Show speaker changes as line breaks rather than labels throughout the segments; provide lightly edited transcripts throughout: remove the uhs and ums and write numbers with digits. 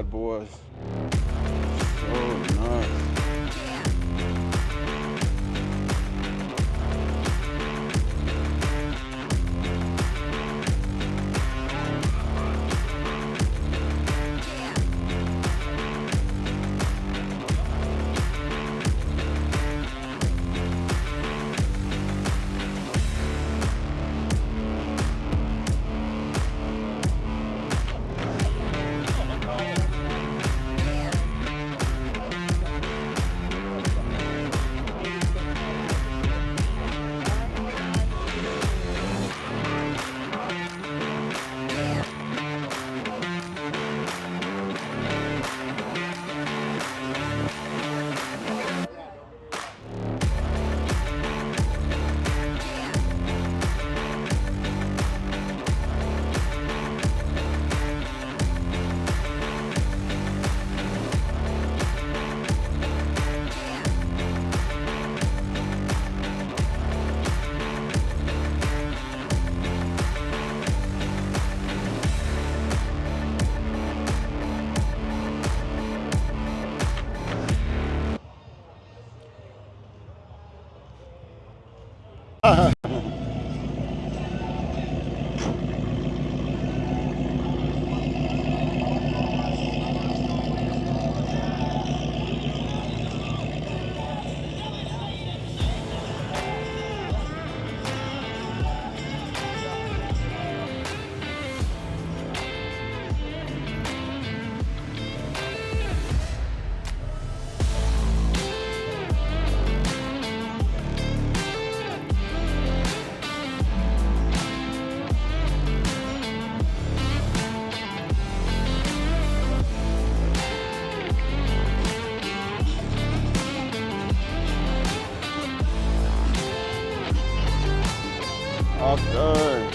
bad, boys. So nice. Okay.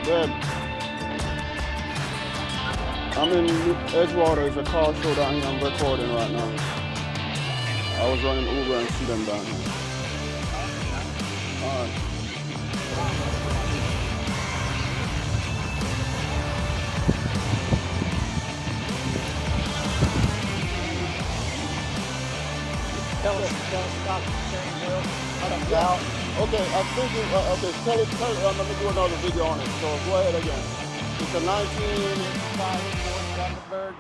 Good. I'm in Edgewater. It's a car show down here. I'm recording right now. I was running Uber and see them down here. All right.
Tell us to stop the steering wheel.
Yeah. Okay, I'm thinking, okay, tell it, let me do another video on it. So go ahead again. it's a 19.
55 Ford Thunderbird.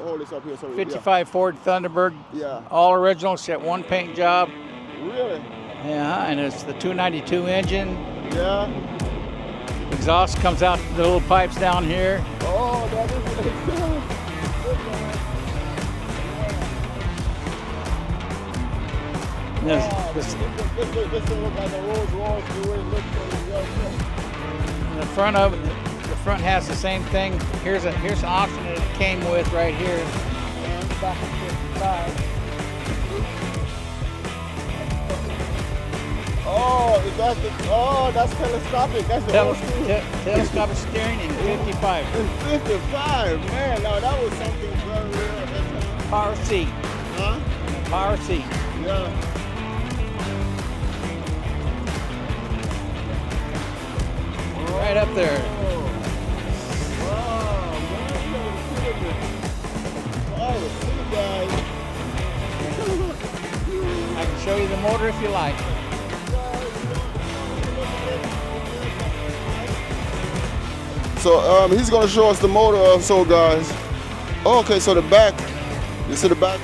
Hold this up here. So
55 Ford Thunderbird.
Yeah.
All original, except one paint job.
Really?
Yeah, and it's the 292 engine.
Yeah.
Exhaust comes out the little pipes down here.
Oh, that is what it's doing.
This
This will look like a Rolls Royce the way it looks from
the front of it, the front has the same thing. Here's an option that it came with right here. Back in 55.
Oh, that's telescopic. That's the old school.
Telescopic steering in 55.
In 55, man. Now that was something very rare.
Power seat.
Huh?
Power seat.
Yeah.
Right up there.
Wow, man. Guys.
I can show you the motor if you like.
So he's gonna show us the motor also, guys. Oh, okay, so the back, you see the back.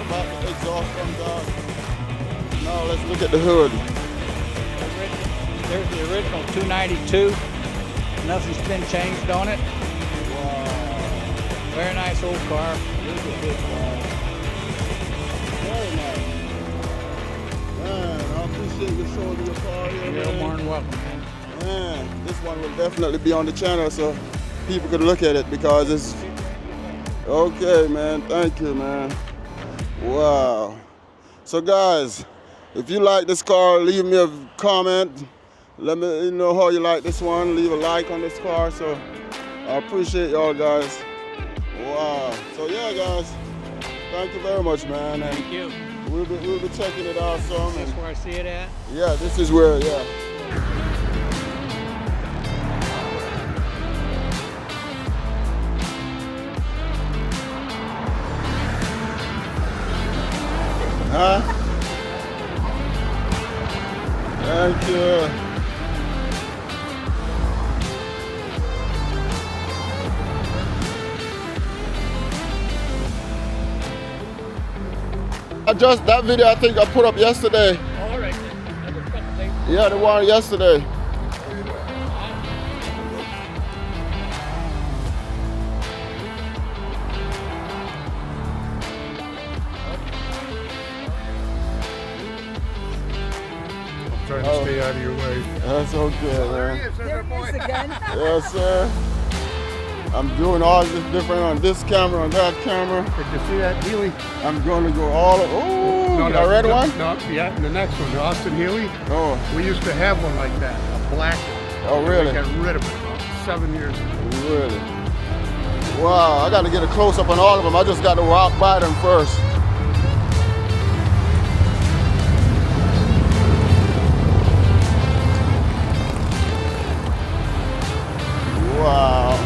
The exhaust comes out. Now let's look at the hood.
There's the original 292. Nothing's been changed on it.
Wow.
Very nice old car.
Very nice. Man, I appreciate you showing me your car here,
You're
man.
more than welcome, man.
Man, this one will definitely be on the channel so people can look at it because it's okay, man. Thank you, man. Wow. So guys, if you like this car, leave me a comment. Let me know how you like this one. Leave a like on this car. So I appreciate y'all guys. Wow. So yeah, guys, thank you very much, man. And
Thank you.
we'll be checking it out some.
That's where I see it at.
Yeah, this is where, yeah. Huh? Thank you. That video I think I put up yesterday.
All right.
Yeah, the one yesterday.
Trying to stay out of your way.
That's okay, man.
There he is again.
Yes, sir. I'm doing all this different on this camera, on that camera.
Did you see that Healy?
I'm going to go all. Oh, the red one?
No, yeah, the next one, the Austin Healy.
Oh,
We used to have one like that, a black one.
oh,
We
really?
got rid of it about 7 years ago.
Really? Wow, I got to get a close up on all of them. I just got to walk by them first. Wow.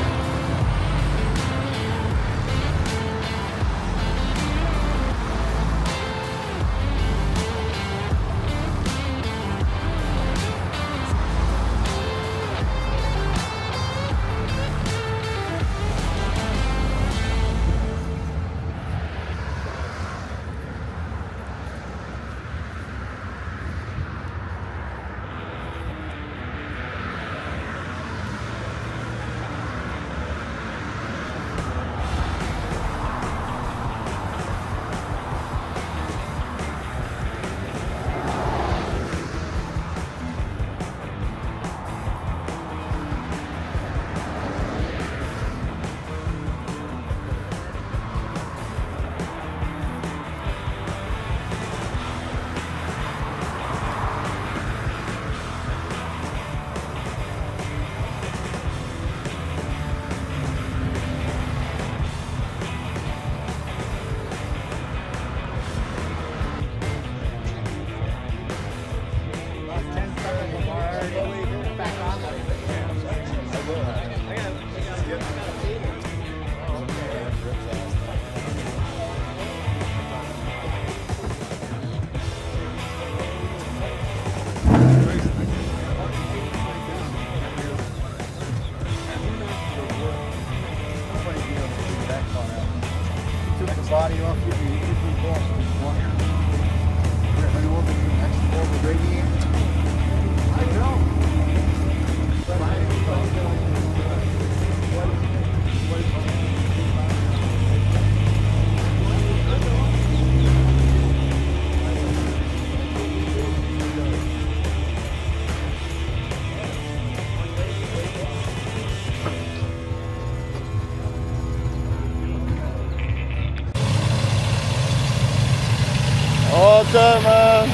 Okay, man.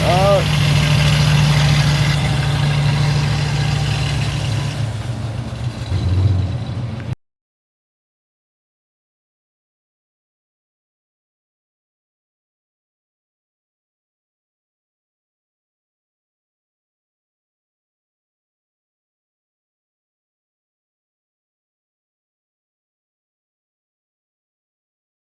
All right.